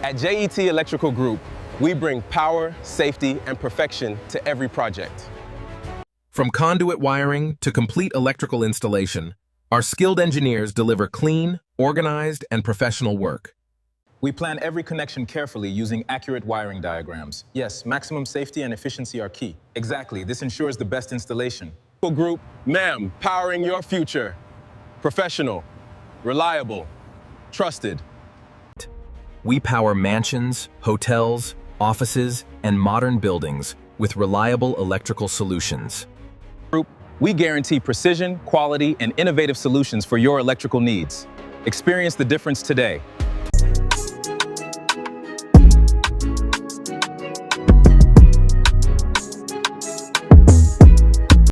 At JET Electrical Group, we bring power, safety, and perfection to every project. From conduit wiring to complete electrical installation, our skilled engineers deliver clean, organized, and professional work. We plan every connection carefully using accurate wiring diagrams. Yes, maximum safety and efficiency are key. Exactly, this ensures the best installation. Group, ma'am, powering your future. Professional, reliable, trusted. We power mansions, hotels, offices, and modern buildings with reliable electrical solutions. Group, we guarantee precision, quality, and innovative solutions for your electrical needs. Experience the difference today.